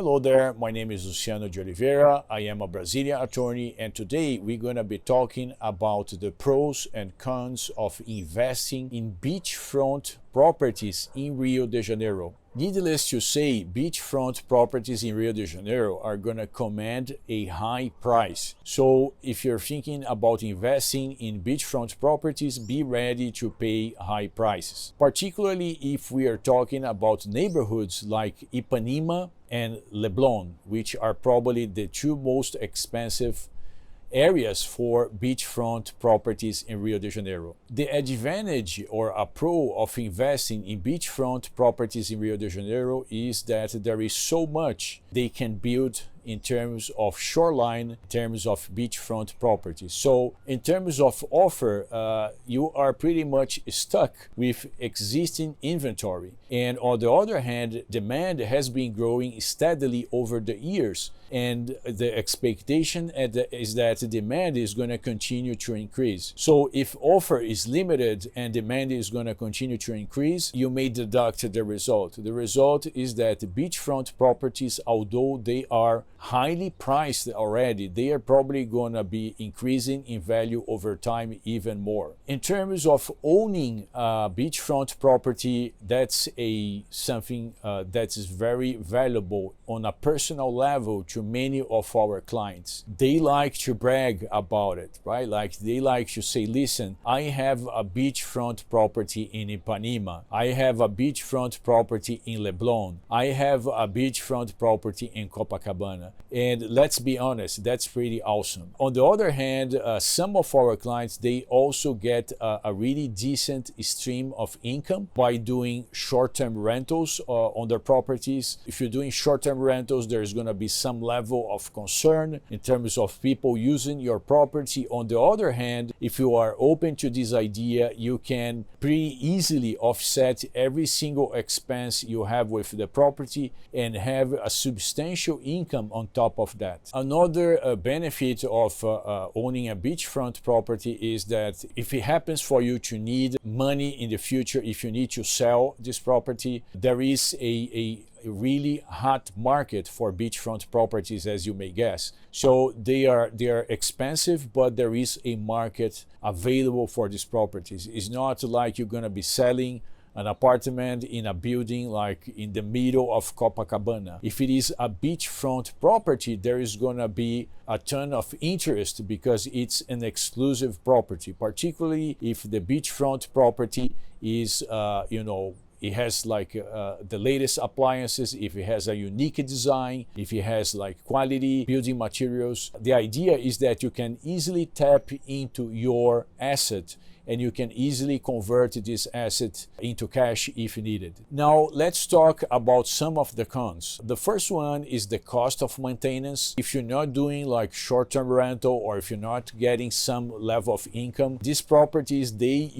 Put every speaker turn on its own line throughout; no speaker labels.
Hello there, my name is Luciano de Oliveira. I am a Brazilian attorney, and today we're going to be talking about the pros and cons of investing in beachfront properties in Rio de Janeiro. Needless to say, beachfront properties in Rio de Janeiro are going to command a high price. So if you're thinking about investing in beachfront properties, be ready to pay high prices. Particularly if we are talking about neighborhoods like Ipanema and Leblon, which are probably the two most expensive areas for beachfront properties in Rio de Janeiro. The advantage or a pro of investing in beachfront properties in Rio de Janeiro is that there is so much they can build in terms of shoreline, in terms of beachfront properties. So in terms of offer, you are pretty much stuck with existing inventory. And on the other hand, demand has been growing steadily over the years. And the expectation is that demand is going to continue to increase. So if offer is limited and demand is going to continue to increase, you may deduct the result. The result is that beachfront properties, although they are highly priced already, they are probably going to be increasing in value over time even more. In terms of owning a beachfront property, that's something that is very valuable on a personal level to many of our clients. They like to brag about it, right? Like they like to say, listen, I have a beachfront property in Ipanema. I have a beachfront property in Leblon. I have a beachfront property in Copacabana. And let's be honest, that's pretty awesome. On the other hand, some of our clients, they also get a really decent stream of income by doing short-term rentals on their properties. If you're doing short-term rentals, there's going to be some level of concern in terms of people using your property. On the other hand, if you are open to this idea, you can pretty easily offset every single expense you have with the property and have a substantial income on top of that. Another benefit of owning a beachfront property is that if it happens for you to need money in the future, if you need to sell this property, there is a really hot market for beachfront properties, as you may guess. So they are expensive, but there is a market available for these properties. It's not like you're going to be selling an apartment in a building like in the middle of Copacabana. If it is a beachfront property, there is going to be a ton of interest because it's an exclusive property, particularly if the beachfront property is, it has like the latest appliances, if it has a unique design, if it has like quality building materials. The idea is that you can easily tap into your asset and you can easily convert this asset into cash if needed. Now, let's talk about some of the cons. The first one is the cost of maintenance. If you're not doing like short-term rental or if you're not getting some level of income, these properties, they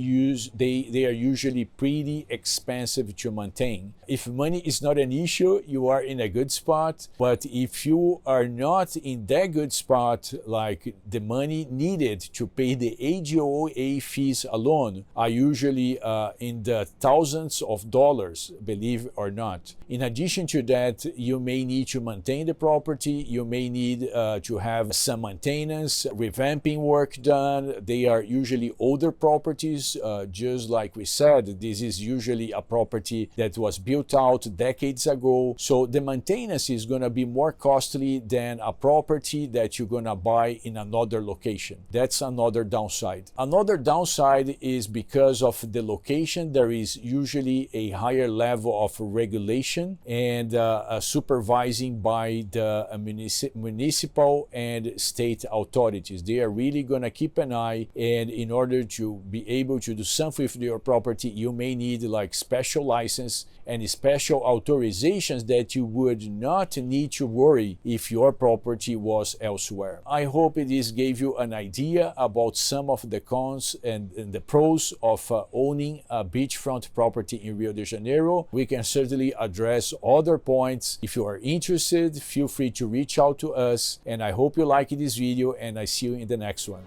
are usually pretty expensive to maintain. If money is not an issue, you are in a good spot. But if you are not in that good spot, like the money needed to pay the HOA fees alone are usually in the thousands of dollars, believe it or not. In addition to that, you may need to maintain the property. You may need to have some maintenance, revamping work done. They are usually older properties. Just like we said, this is usually a property that was built out decades ago. So the maintenance is going to be more costly than a property that you're going to buy in another location. That's another downside. Another downside is because of the location, there is usually a higher level of regulation and supervising by the municipal and state authorities. They are really going to keep an eye, and in order to be able to do something with your property, you may need like special license and special authorizations that you would not need to worry if your property was elsewhere. I hope this gave you an idea about some of the cons and the pros of owning a beachfront property in Rio de Janeiro. We can certainly address other points. If you are interested, feel free to reach out to us, and I hope you like this video, and I see you in the next one.